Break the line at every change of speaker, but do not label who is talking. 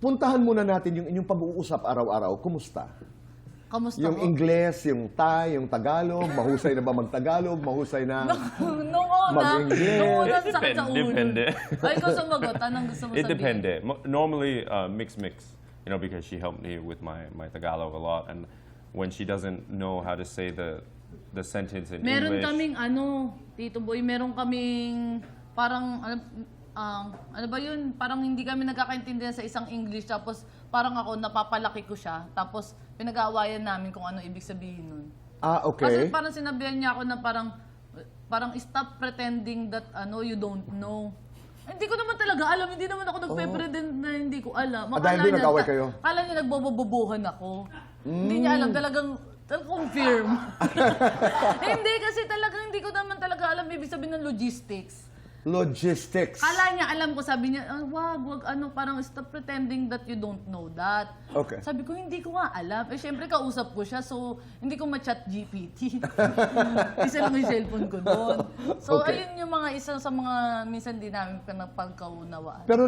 puntahan muna natin yung inyong pag-uusap araw-araw. Kumusta?
Kamusta
Yung
po?
Ingles, yung Thai, yung Tagalog, mahusay na ba mag-Tagalog, mahusay na
Nung una,
Mag-English.
sakit sa ulo.
Depende.
Ay, ikaw sumagot. Anong gusto mo
It
sabihin?
depende. Normally, mix. You know, because she helped me with my Tagalog a lot, and when she doesn't know how to say the sentence in
Meron
English,
kaming Tito Boy, meron kaming parang ano ba yun? Parang hindi kami nagkakaintindihan sa isang English, tapos parang ako napapalaki ko siya, tapos pinag-aawayan namin kung ano ibig sabihin nun.
Ah,
Kasi
okay.
parang sinabihan niya ako na parang stop pretending that you don't know. Hindi ko naman talaga alam, hindi naman ako nagpe-pretend na hindi ko alam.
Dahil hindi nag-away kayo?
Akala niya nagbobobobohan ako. Hindi niya alam, talagang confirm. Hindi, kasi talagang hindi ko naman talaga alam ibig sabihin ng logistics.
Logistics.
Kala niya, alam ko, sabi niya, wag, parang stop pretending that you don't know that.
Okay.
Sabi ko, hindi ko nga alam. Eh, syempre, kausap ko siya, so hindi ko ma-chat GPT. Isa lang yung cellphone ko doon. So,
Okay.
ayun yung mga isa sa mga minsan din namin napagkaunawaan.
Pero